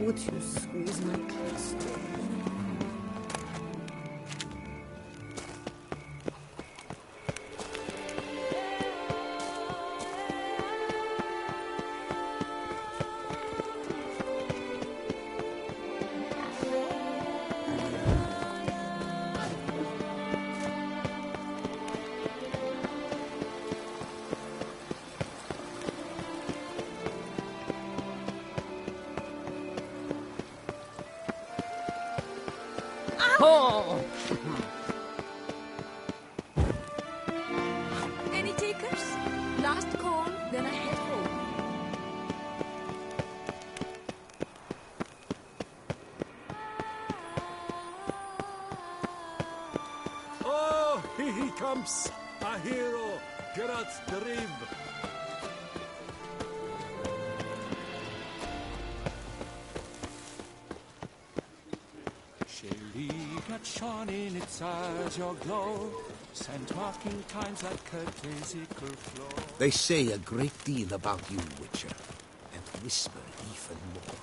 Would you squeeze my clothes? Oh! Any takers? Last call, then I head home. Oh, here he comes! A hero! Geralt the Rib! Shone in its eyes, your glow sent marking times like curtaisical flow. They say a great deal about you, Witcher, and whisper even more.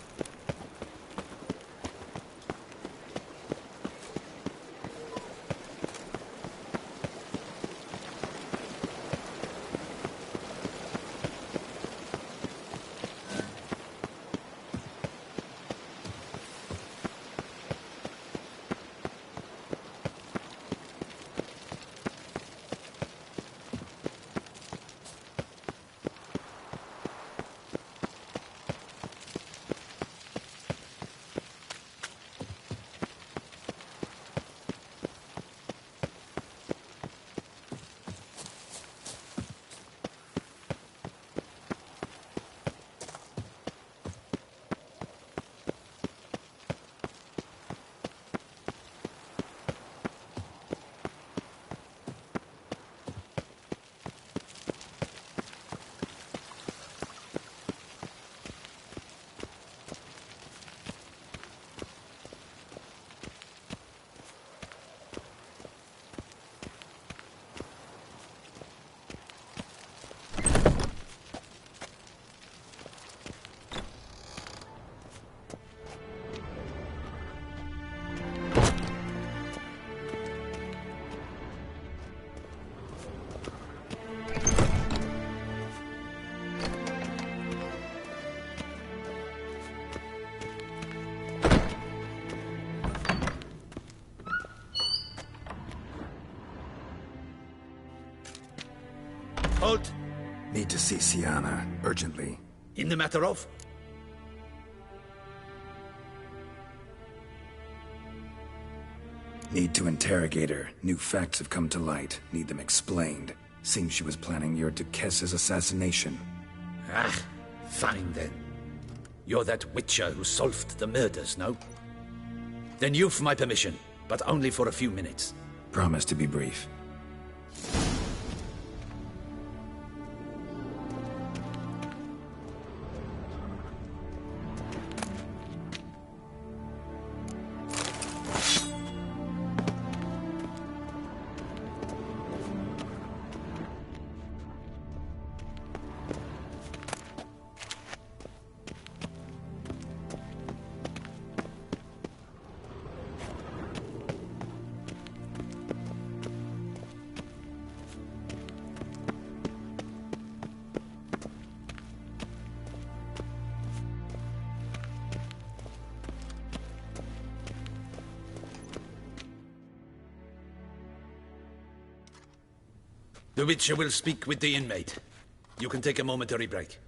Halt! Need to see Sienna, urgently. In the matter of? Need to interrogate her. New facts have come to light. Need them explained. Seems she was planning your Duquesse's assassination. Ah, fine then. You're that witcher who solved the murders, no? Then you've my permission, but only for a few minutes. Promise to be brief. The Witcher will speak with the inmate. You can take a momentary break.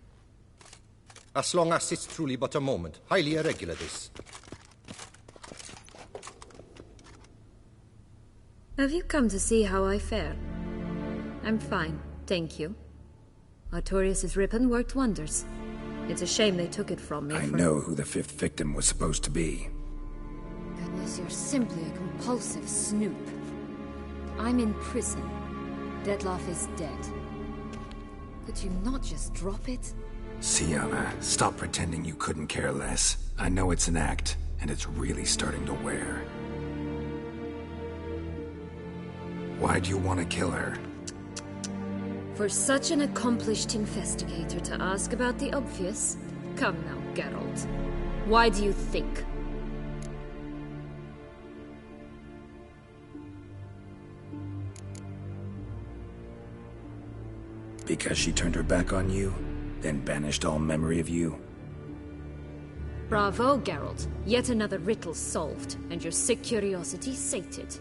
As long as it's truly but a moment. Highly irregular, this. Have you come to see how I fare? I'm fine, thank you. Artorius' ribbon worked wonders. It's a shame they took it from me. I know who the fifth victim was supposed to be. Goodness, you're simply a compulsive snoop. I'm in prison. Dettlaff is dead. Could you not just drop it? Sienna, stop pretending you couldn't care less. I know it's an act, and it's really starting to wear. Why do you want to kill her? For such an accomplished investigator to ask about the obvious? Come now, Geralt. Why do you think? Because she turned her back on you, then banished all memory of you? Bravo, Geralt. Yet another riddle solved, and your sick curiosity sated.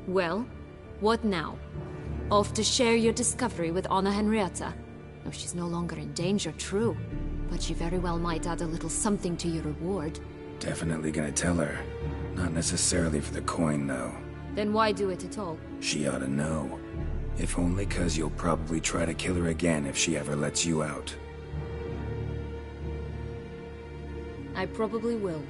Well, what now? Off to share your discovery with Anna Henrietta? No, she's no longer in danger, true. But she very well might add a little something to your reward. Definitely gonna tell her. Not necessarily for the coin, though. Then why do it at all? She ought to know. If only 'cause you'll probably try to kill her again if she ever lets you out. I probably will.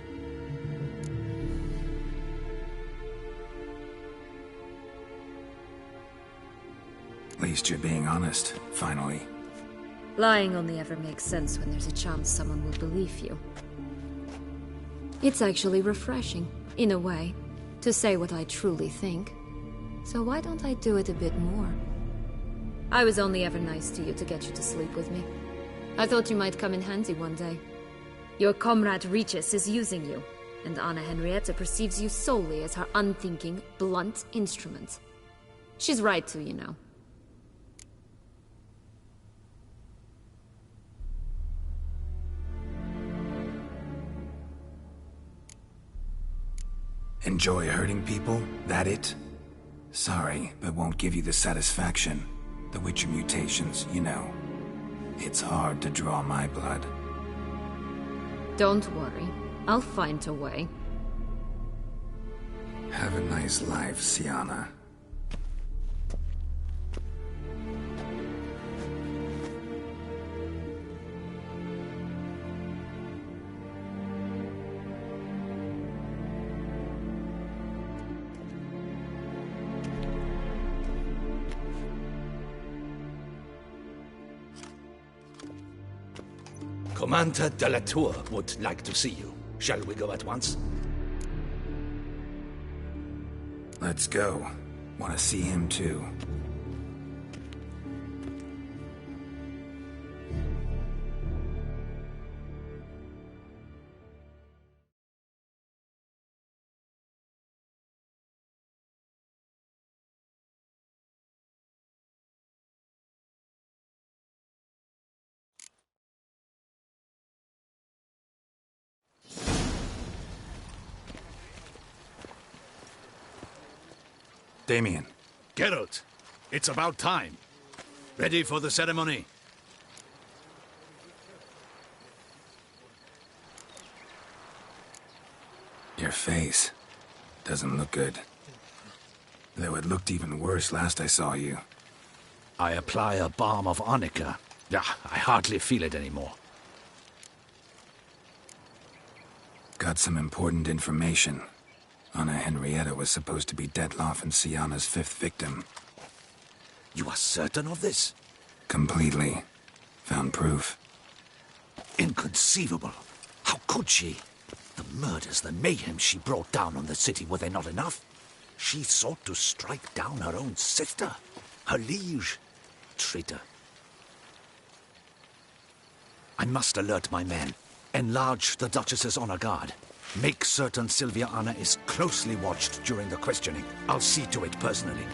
At least you're being honest, finally. Lying only ever makes sense when there's a chance someone will believe you. It's actually refreshing, in a way, to say what I truly think. So why don't I do it a bit more? I was only ever nice to you to get you to sleep with me. I thought you might come in handy one day. Your comrade Regis is using you, and Anna Henrietta perceives you solely as her unthinking, blunt instrument. She's right to, you know. Enjoy hurting people? That it? Sorry, but won't give you the satisfaction. The Witcher mutations, you know. It's hard to draw my blood. Don't worry. I'll find a way. Have a nice life, Sienna. Commander de la Tour would like to see you. Shall we go at once? Let's go. Want to see him too. Damien. Geralt, it's about time. Ready for the ceremony? Your face doesn't look good. Though it looked even worse last I saw you. I apply a balm of arnica. Yeah, I hardly feel it anymore. Got some important information. Anna Henrietta was supposed to be Detloff and Sienna's 5th victim. You are certain of this? Completely. Found proof. Inconceivable. How could she? The murders, the mayhem she brought down on the city, were they not enough? She sought to strike down her own sister, her liege. Traitor. I must alert my men. Enlarge the Duchess's honor guard. Make certain Sylvia Anna is closely watched during the questioning. I'll see to it personally.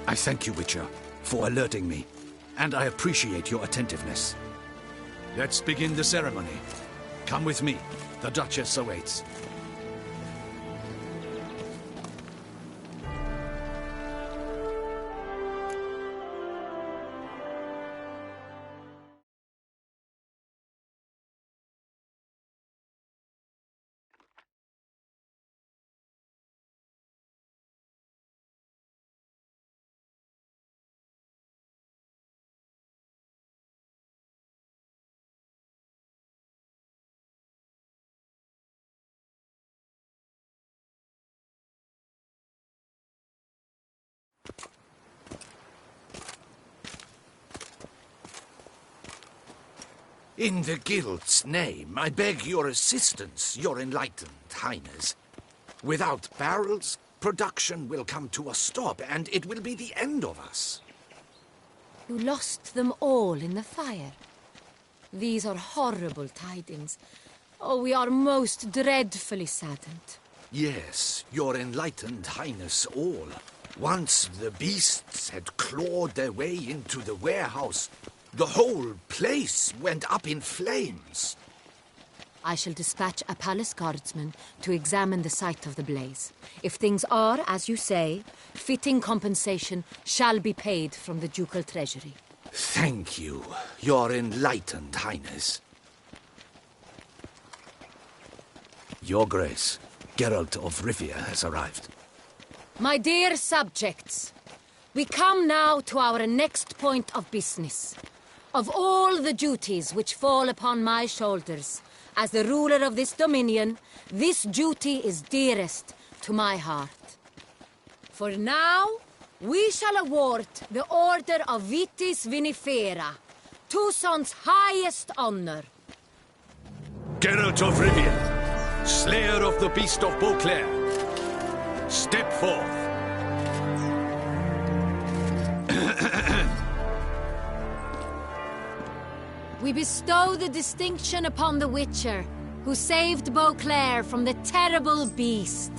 I thank you, Witcher, for alerting me, and I appreciate your attentiveness. Let's begin the ceremony. Come with me. The Duchess awaits. In the Guild's name, I beg your assistance, your enlightened highness. Without barrels, production will come to a stop, and it will be the end of us. You lost them all in the fire. These are horrible tidings. Oh, we are most dreadfully saddened. Yes, your enlightened highness all. Once the beasts had clawed their way into the warehouse, the whole place went up in flames. I shall dispatch a palace guardsman to examine the site of the blaze. If things are, as you say, fitting compensation shall be paid from the ducal treasury. Thank you, your enlightened highness. Your Grace, Geralt of Rivia has arrived. My dear subjects, we come now to our next point of business. Of all the duties which fall upon my shoulders, as the ruler of this dominion, this duty is dearest to my heart. For now, we shall award the Order of Vitis Vinifera, Tucson's highest honor. Geralt of Rivia, slayer of the beast of Beauclair, step forth. We bestow the distinction upon the Witcher, who saved Beauclair from the terrible beast.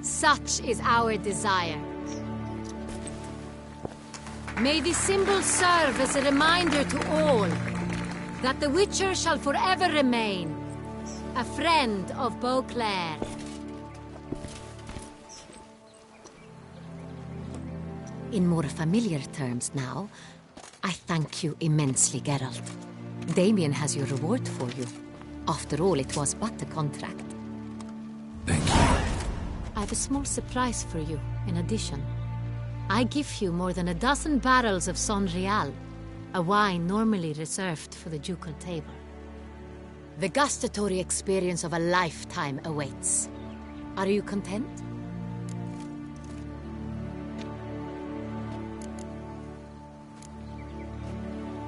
Such is our desire. May this symbol serve as a reminder to all that the Witcher shall forever remain a friend of Beauclair. In more familiar terms now, I thank you immensely, Geralt. Damien has your reward for you. After all, it was but a contract. Thank you. I have a small surprise for you, in addition. I give you more than a dozen barrels of Son Real, a wine normally reserved for the ducal table. The gustatory experience of a lifetime awaits. Are you content?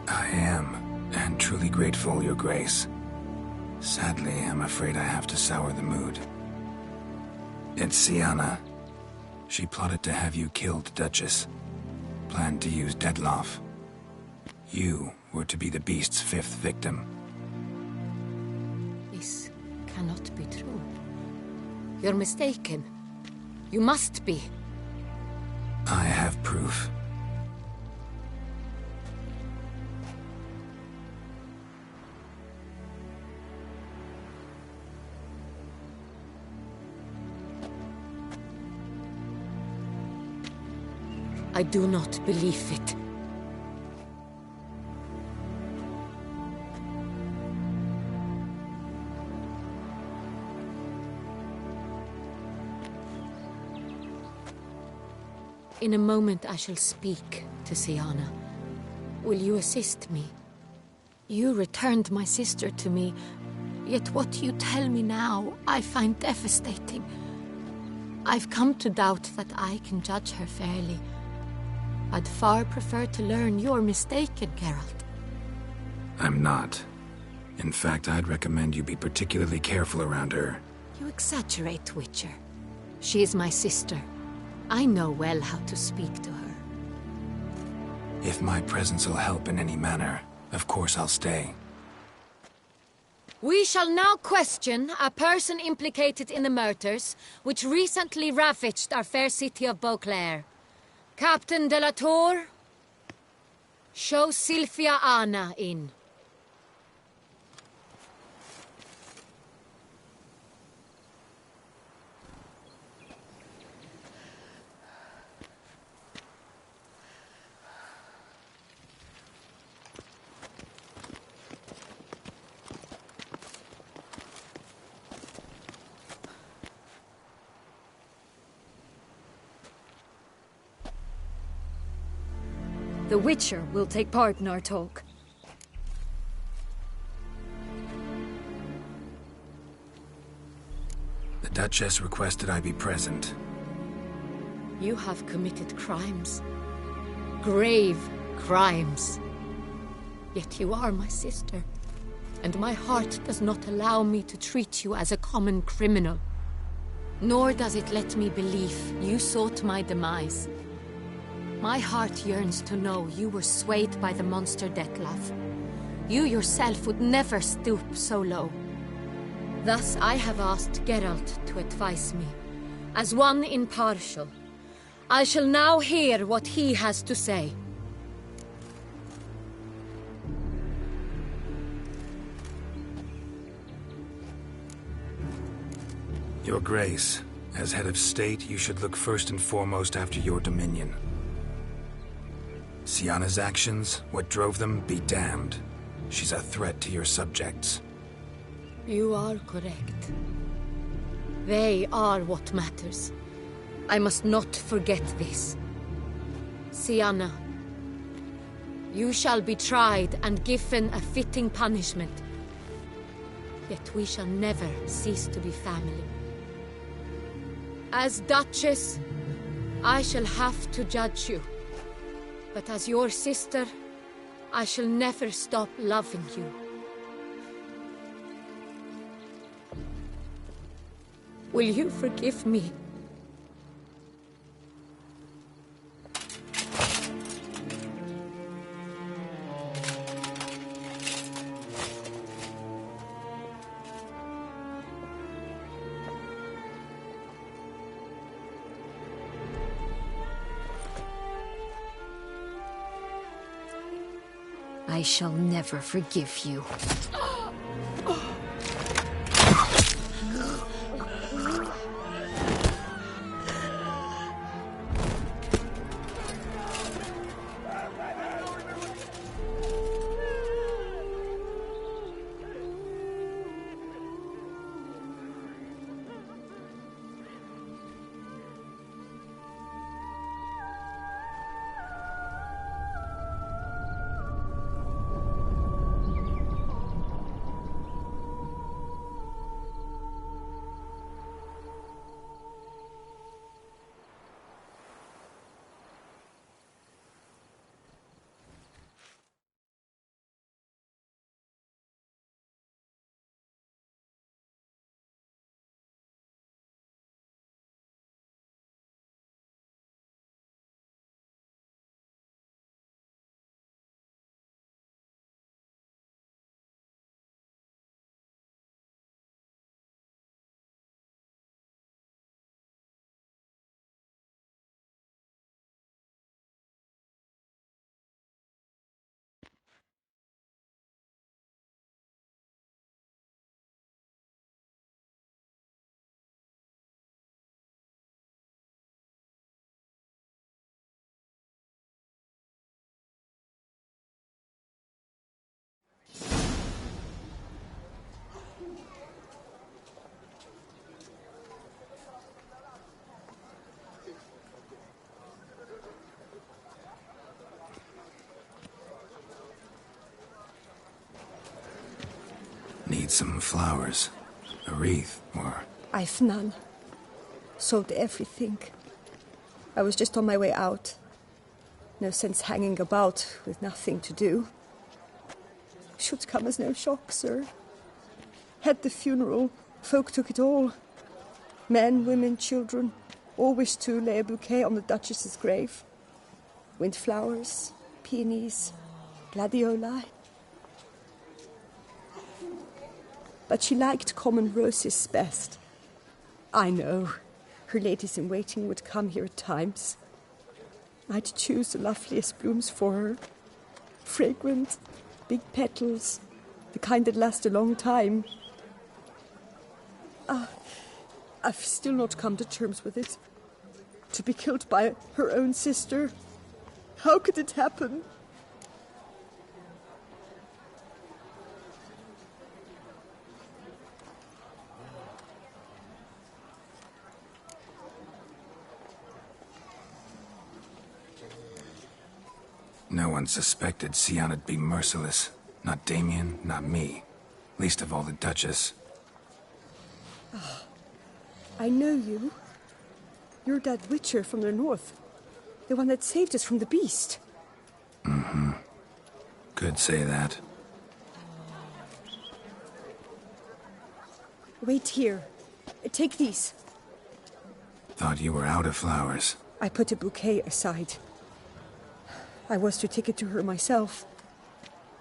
I am, and truly grateful, Your Grace. Sadly, I'm afraid I have to sour the mood. It's Sienna. She plotted to have you killed, Duchess. Planned to use Detloff. You were to be the beast's fifth victim. This cannot be true. You're mistaken. You must be. I have proof. I do not believe it. In a moment I shall speak to Sienna. Will you assist me? You returned my sister to me, yet what you tell me now I find devastating. I've come to doubt that I can judge her fairly. I'd far prefer to learn you're mistaken, Geralt. I'm not. In fact, I'd recommend you be particularly careful around her. You exaggerate, Witcher. She is my sister. I know well how to speak to her. If my presence will help in any manner, of course I'll stay. We shall now question a person implicated in the murders which recently ravaged our fair city of Beauclair. Captain de la Tour, show Sylvia Anna in. The Witcher will take part in our talk. The Duchess requested I be present. You have committed crimes. Grave crimes. Yet you are my sister, and my heart does not allow me to treat you as a common criminal. Nor does it let me believe you sought my demise. My heart yearns to know you were swayed by the monster Detloff. You yourself would never stoop so low. Thus I have asked Geralt to advise me. As one impartial, I shall now hear what he has to say. Your Grace, as head of state, you should look first and foremost after your dominion. Sienna's actions, what drove them, be damned. She's a threat to your subjects. You are correct. They are what matters. I must not forget this. Sienna, you shall be tried and given a fitting punishment. Yet we shall never cease to be family. As Duchess, I shall have to judge you. But as your sister, I shall never stop loving you. Will you forgive me? I shall never forgive you. Need some flowers, a wreath, or... I've none. Sold everything. I was just on my way out. No sense hanging about with nothing to do. Should come as no shock, sir. Had the funeral, folk took it all. Men, women, children, all wished to lay a bouquet on the Duchess's grave. Windflowers, peonies, gladioli. But she liked common roses best. I know, her ladies-in-waiting would come here at times. I'd choose the loveliest blooms for her. Fragrant, big petals, the kind that last a long time. I've still not come to terms with it. To be killed by her own sister. How could it happen? No one suspected Sienna'd be merciless. Not Damien, not me. Least of all the Duchess. Oh, I know you. You're that witcher from the north. The one that saved us from the beast. Mm-hmm. Could say that. Wait here. Take these. Thought you were out of flowers. I put a bouquet aside. I was to take it to her myself.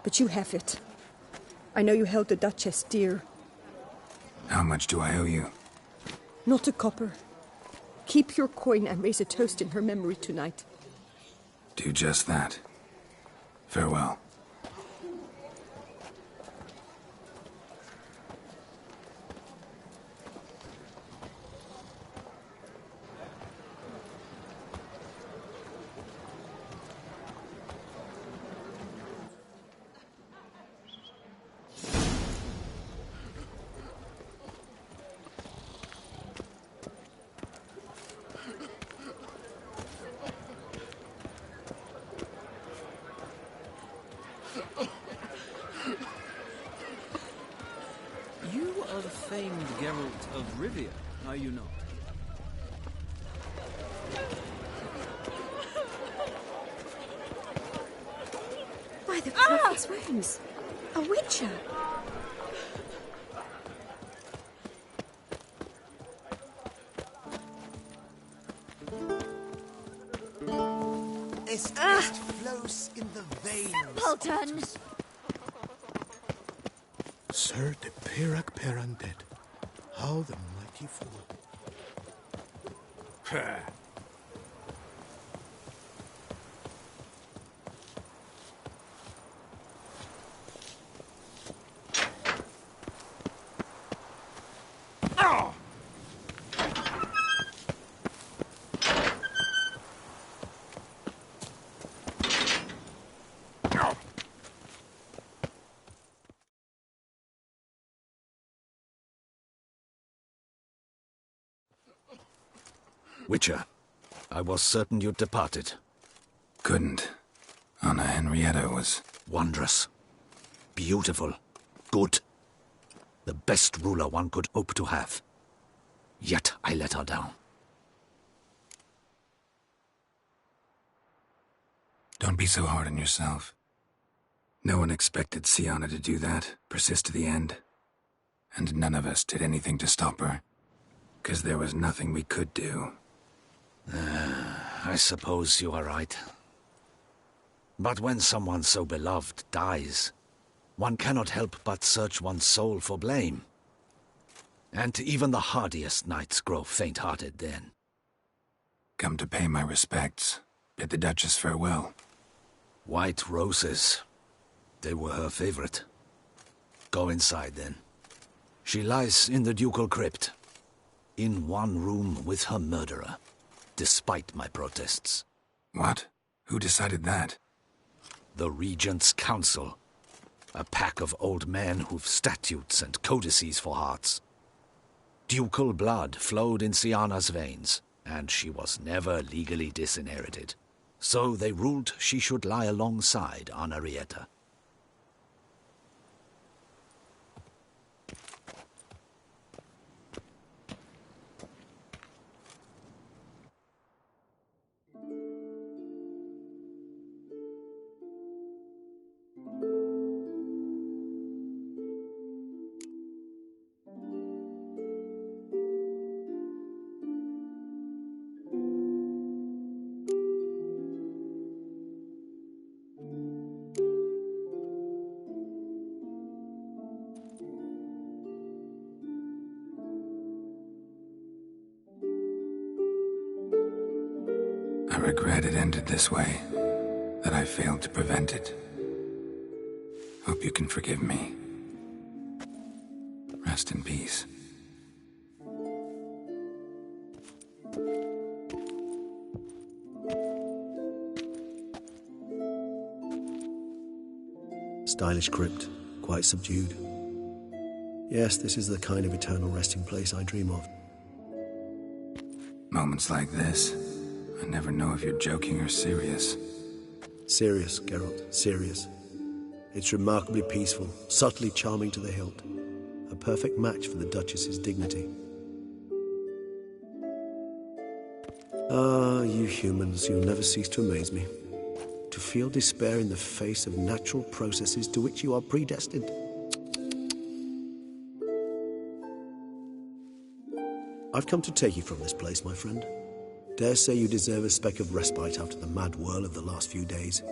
But you have it. I know you held the Duchess dear. How much do I owe you? Not a copper. Keep your coin and raise a toast in her memory tonight. Do just that. Farewell. You are the famed Geralt of Rivia, are you not? By the prophet's wounds! A witcher! This just flows in the veins. Well done! Sir de Pirac Perundet, how the mighty fool. Witcher, I was certain you'd departed. Couldn't. Anna Henrietta was... Wondrous. Beautiful. Good. The best ruler one could hope to have. Yet I let her down. Don't be so hard on yourself. No one expected Sienna to do that, persist to the end. And none of us did anything to stop her. 'Cause there was nothing we could do. I suppose you are right. But when someone so beloved dies, one cannot help but search one's soul for blame. And even the hardiest knights grow faint-hearted then. Come to pay my respects. Bid the Duchess farewell. White roses. They were her favorite. Go inside then. She lies in the ducal crypt. In one room with her murderer. Despite my protests. What? Who decided that? The Regent's Council. A pack of old men who've statutes and codices for hearts. Ducal blood flowed in Sienna's veins, and she was never legally disinherited. So they ruled she should lie alongside Henrietta. I regret it ended this way, that I failed to prevent it. Hope you can forgive me. Rest in peace. Stylish crypt, quite subdued. Yes, this is the kind of eternal resting place I dream of. Moments like this, I never know if you're joking or serious. Serious, Geralt, serious. It's remarkably peaceful, subtly charming to the hilt. A perfect match for the Duchess's dignity. Ah, you humans, you'll never cease to amaze me. To feel despair in the face of natural processes to which you are predestined. I've come to take you from this place, my friend. Dare say you deserve a speck of respite after the mad whirl of the last few days.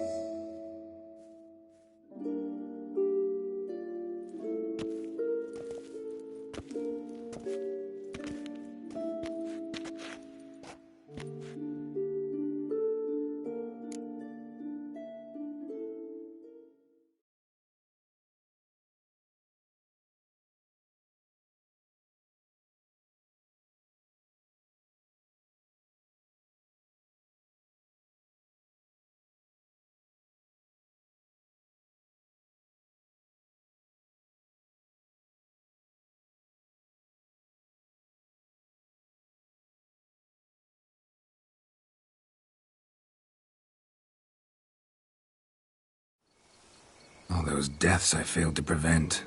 those deaths I failed to prevent.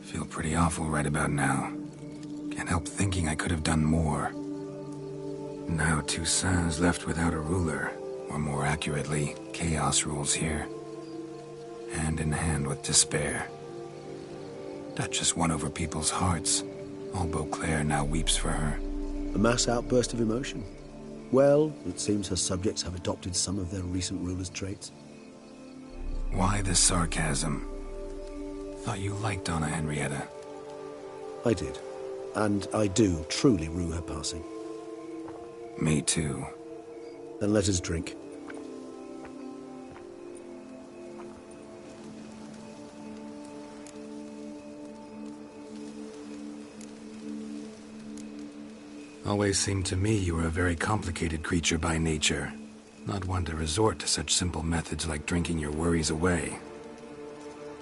Feel pretty awful right about now. Can't help thinking I could have done more. Now Toussaint's left without a ruler, or more accurately, chaos rules here. Hand in hand with despair. Duchess won over people's hearts. All Beauclair now weeps for her. A mass outburst of emotion. Well, it seems her subjects have adopted some of their recent ruler's traits. Why the sarcasm? Thought you liked Donna Henrietta. I did. And I do truly rue her passing. Me too. Then let us drink. Always seemed to me you were a very complicated creature by nature. Not one to resort to such simple methods like drinking your worries away.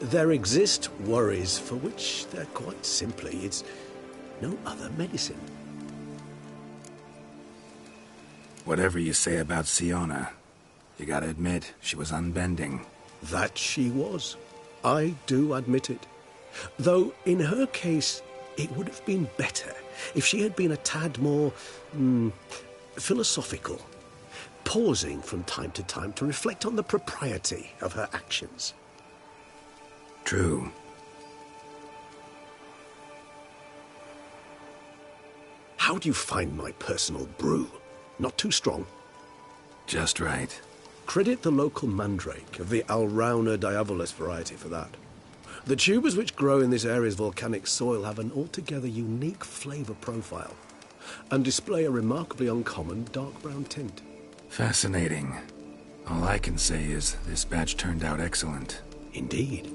There exist worries for which they're quite simply, it's no other medicine. Whatever you say about Siona, you gotta admit, she was unbending. That she was. I do admit it. Though, in her case, it would have been better if she had been a tad more, philosophical, pausing from time to time to reflect on the propriety of her actions. True. How do you find my personal brew? Not too strong? Just right. Credit the local mandrake of the Alrauna diabolus variety for that. The tubers which grow in this area's volcanic soil have an altogether unique flavour profile and display a remarkably uncommon dark brown tint. Fascinating. All I can say is this batch turned out excellent. Indeed.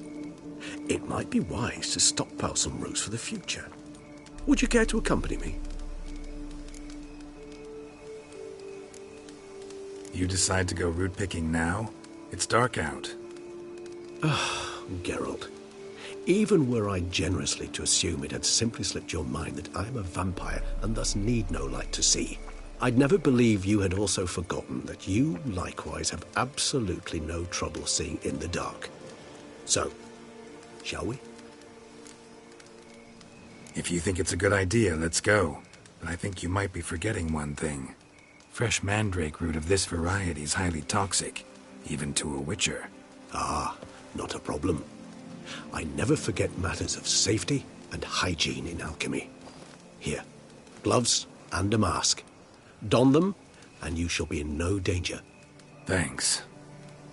It might be wise to stockpile some roots for the future. Would you care to accompany me? You decide to go root picking now? It's dark out. Geralt. Even were I generously to assume it had simply slipped your mind that I am a vampire and thus need no light to see, I'd never believe you had also forgotten that you likewise have absolutely no trouble seeing in the dark. So, shall we? If you think it's a good idea, let's go. But I think you might be forgetting one thing. Fresh mandrake root of this variety is highly toxic, even to a witcher. Ah, not a problem. I never forget matters of safety and hygiene in alchemy. Here, gloves and a mask. Don them, and you shall be in no danger. Thanks.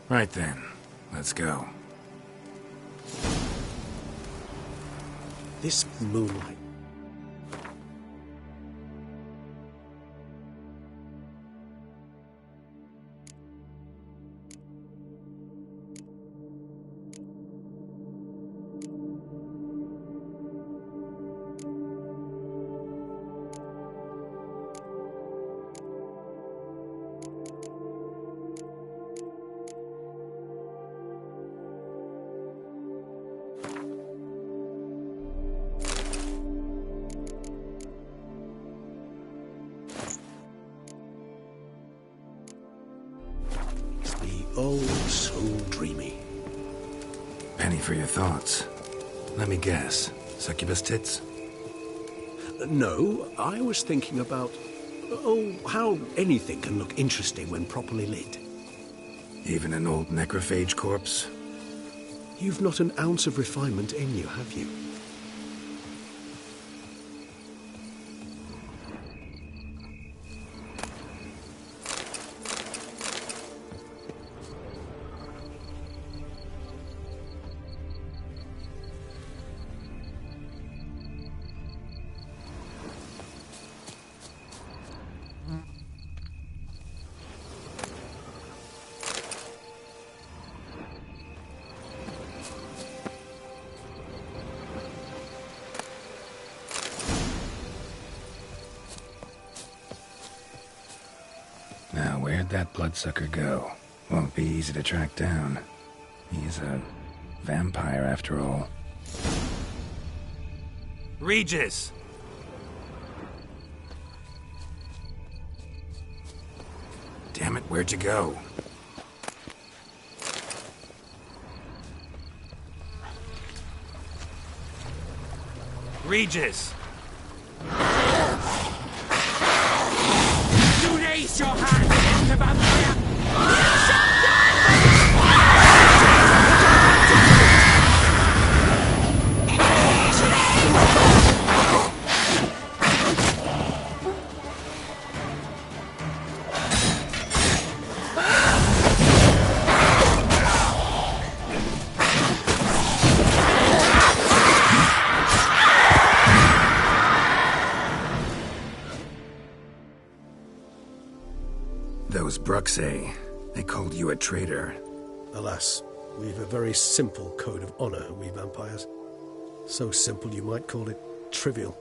Right then, let's go. This moonlight. Oh, so dreamy. Penny for your thoughts. Let me guess. Succubus tits? No, I was thinking about, how anything can look interesting when properly lit. Even an old necrophage corpse? You've not an ounce of refinement in you, have you? Now, where'd that bloodsucker go? Won't be easy to track down. He's a vampire, after all. Regis! Damn it, where'd you go? Regis! You raise your hand against the vampire! Those Bruxae, they called you a traitor. Alas, we've a very simple code of honor, we vampires. So simple you might call it trivial.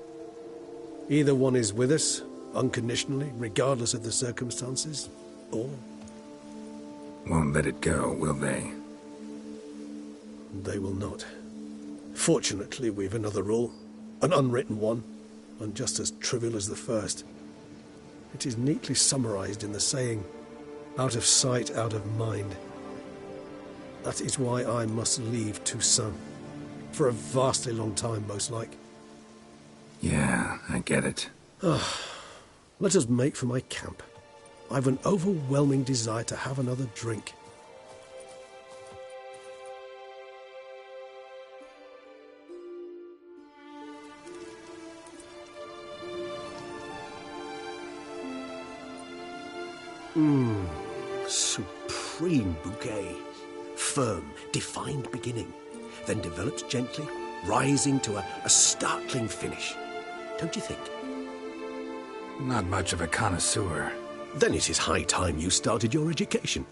Either one is with us, unconditionally, regardless of the circumstances, or... Won't let it go, will they? They will not. Fortunately, we've another rule, an unwritten one, and just as trivial as the first. It is neatly summarized in the saying, out of sight, out of mind. That is why I must leave Toussaint. For a vastly long time, most like. Yeah, I get it. Let us make for my camp. I've an overwhelming desire to have another drink. Supreme bouquet. Firm, defined beginning, then develops gently, rising to a startling finish. Don't you think? Not much of a connoisseur. Then it is high time you started your education.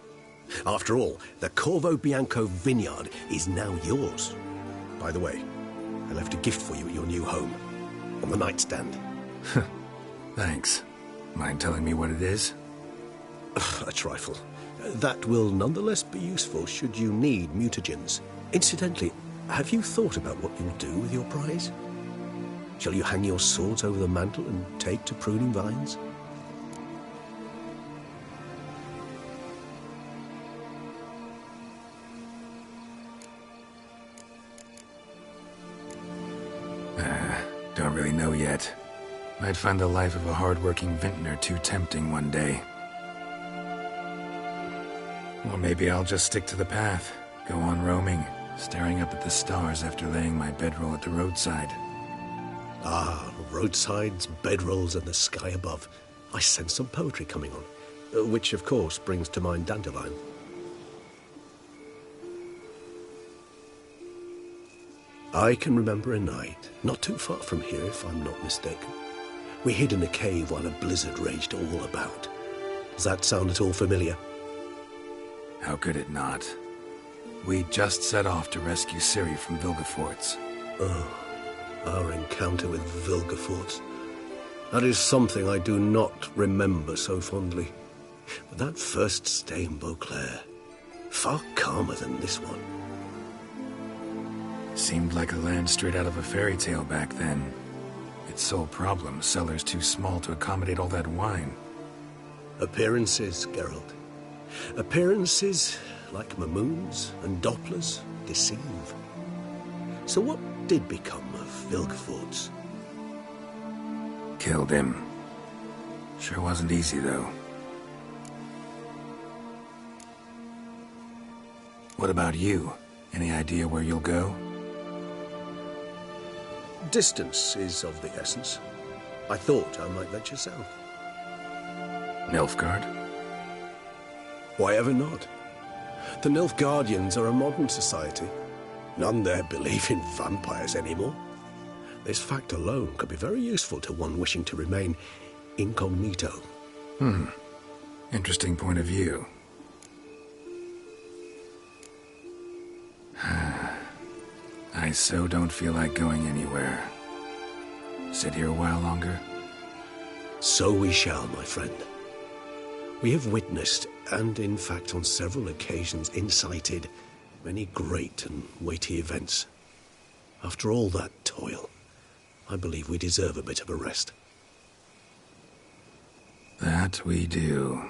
After all, the Corvo Bianco vineyard is now yours. By the way, I left a gift for you at your new home, on the nightstand. Thanks. Mind telling me what it is? A trifle. That will nonetheless be useful should you need mutagens. Incidentally, have you thought about what you'll do with your prize? Shall you hang your swords over the mantle and take to pruning vines? Don't really know yet. Might find the life of a hard-working vintner too tempting one day. Or maybe I'll just stick to the path, go on roaming, staring up at the stars after laying my bedroll at the roadside. Ah, roadsides, bedrolls, and the sky above. I sense some poetry coming on, which of course brings to mind Dandelion. I can remember a night, not too far from here if I'm not mistaken. We hid in a cave while a blizzard raged all about. Does that sound at all familiar? How could it not? We just set off to rescue Ciri from Vilgefortz. Oh, our encounter with Vilgefortz. That is something I do not remember so fondly. But that first stay in Beauclair, far calmer than this one. Seemed like a land straight out of a fairy tale back then. Its sole problem, cellars too small to accommodate all that wine. Appearances, Geralt. Appearances, like Mamoons and Dopplers, deceive. So what did become of Vilgefortz? Killed him. Sure wasn't easy, though. What about you? Any idea where you'll go? Distance is of the essence. I thought I might venture south. Nilfgaard? Why ever not? The Nilfgaardians are a modern society. None there believe in vampires anymore. This fact alone could be very useful to one wishing to remain incognito. Interesting point of view. I so don't feel like going anywhere. Sit here a while longer? So we shall, my friend. We have witnessed, and in fact on several occasions incited, many great and weighty events. After all that toil, I believe we deserve a bit of a rest. That we do.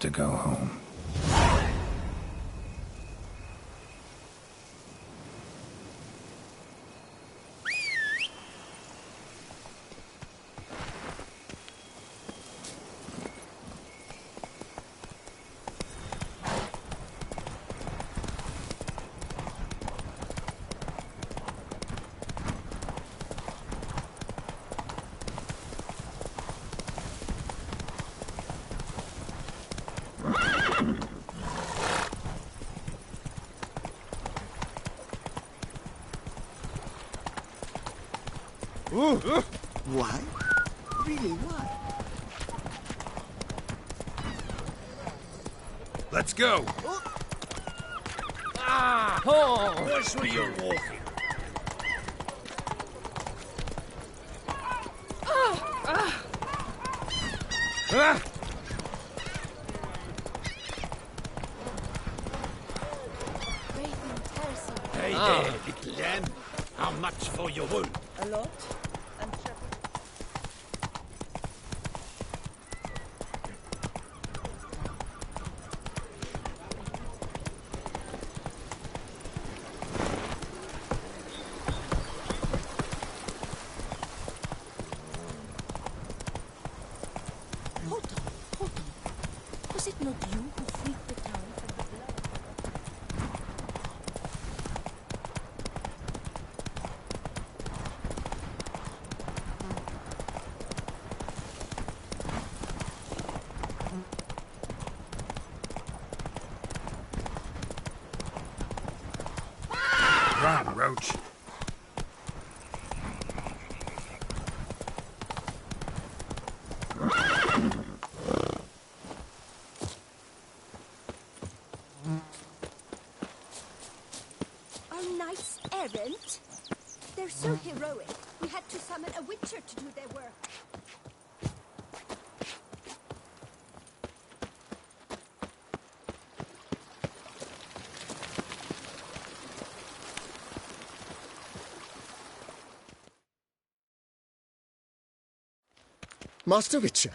have to go home. Why? Really, why? Let's go. Ah! Oh! What's where you're walking? Ah! Hey there, little lamb. How much for your wool? A lot? Hold on. Was it not you who freed the town from the blood? Run, Roach. Our knights errant? They're so heroic. We had to summon a witcher to do their work. Master Witcher,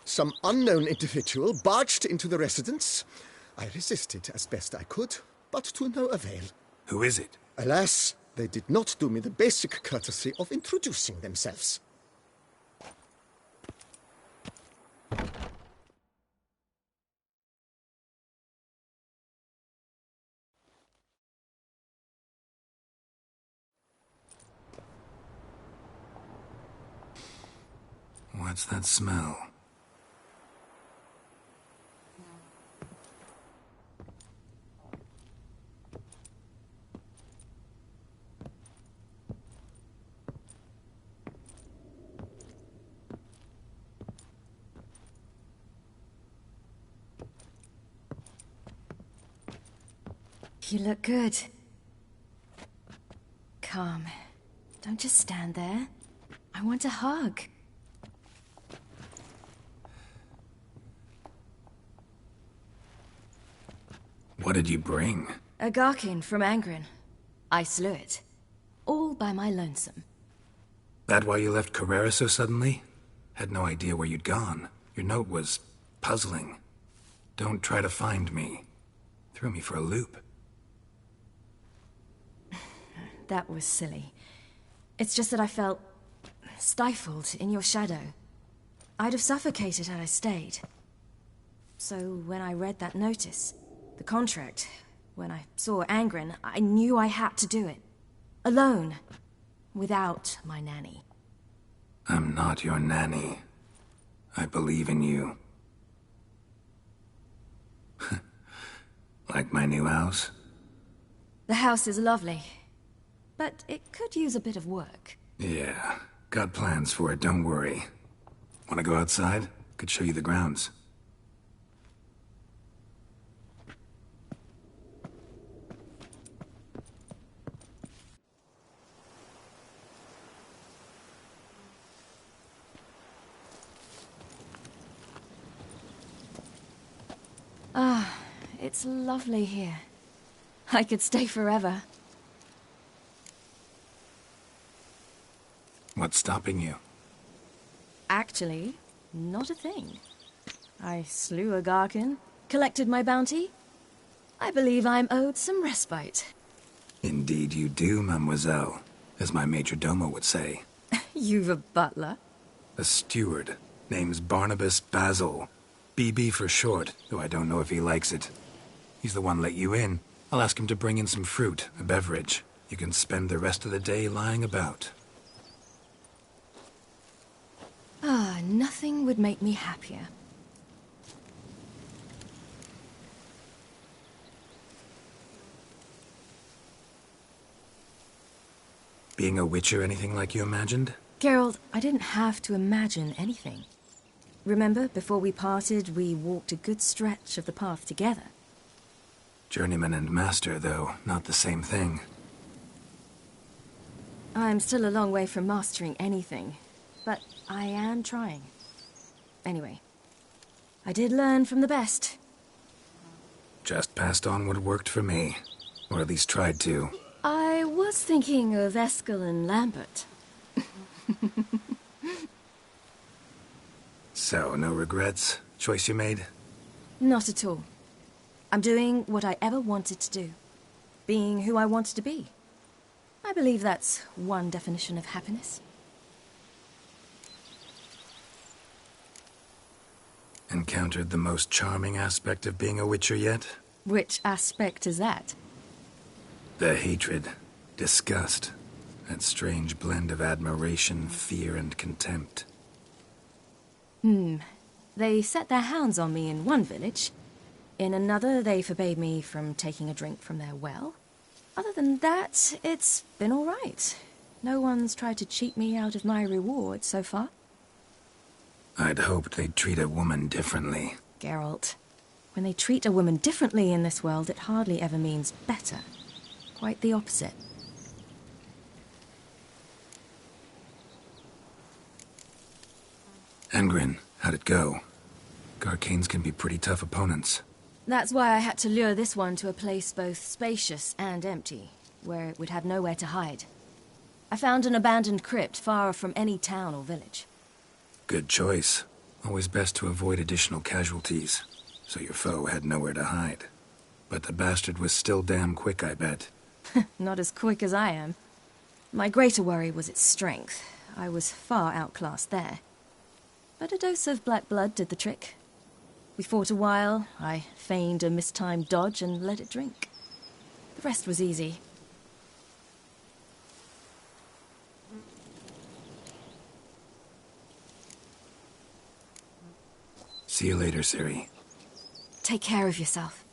some unknown individual barged into the residence. I resisted as best I could, but to no avail. Who is it? Alas, they did not do me the basic courtesy of introducing themselves. What's that smell? You look good. Calm. Don't just stand there. I want a hug. What did you bring? A Garkin from Angren. I slew it. All by my lonesome. That why you left Carrera so suddenly? Had no idea where you'd gone. Your note was puzzling. Don't try to find me. Threw me for a loop. That was silly. It's just that I felt stifled in your shadow. I'd have suffocated had I stayed. So when I read that notice, the contract, when I saw Angren, I knew I had to do it. Alone. Without my nanny. I'm not your nanny. I believe in you. Like my new house? The house is lovely, but it could use a bit of work. Yeah, got plans for it, don't worry. Wanna go outside? Could show you the grounds. Ah, it's lovely here. I could stay forever. What's stopping you? Actually, not a thing. I slew a Garkin, collected my bounty. I believe I'm owed some respite. Indeed you do, mademoiselle, as my major domo would say. You've a butler? A steward. Name's Barnabas Basil. BB for short, though I don't know if he likes it. He's the one let you in. I'll ask him to bring in some fruit, a beverage. You can spend the rest of the day lying about. Ah, nothing would make me happier. Being a witcher anything like you imagined? Geralt, I didn't have to imagine anything. Remember, before we parted, we walked a good stretch of the path together. Journeyman and master, though, not the same thing. I'm still a long way from mastering anything, but I am trying. Anyway, I did learn from the best. Just passed on what worked for me, or at least tried to. I was thinking of Eskel and Lambert. So, no regrets? Choice you made? Not at all. I'm doing what I ever wanted to do. Being who I wanted to be. I believe that's one definition of happiness. Encountered the most charming aspect of being a witcher yet? Which aspect is that? The hatred, disgust, that strange blend of admiration, fear, and contempt. They set their hounds on me in one village. In another, they forbade me from taking a drink from their well. Other than that, it's been all right. No one's tried to cheat me out of my reward so far. I'd hoped they'd treat a woman differently. Geralt, when they treat a woman differently in this world, it hardly ever means better. Quite the opposite. Angrin, how'd it go? Garcanes can be pretty tough opponents. That's why I had to lure this one to a place both spacious and empty, where it would have nowhere to hide. I found an abandoned crypt far from any town or village. Good choice. Always best to avoid additional casualties, so your foe had nowhere to hide. But the bastard was still damn quick, I bet. Not as quick as I am. My greater worry was its strength. I was far outclassed there. But a dose of black blood did the trick. We fought a while, I feigned a mistimed dodge and let it drink. The rest was easy. See you later, Ciri. Take care of yourself.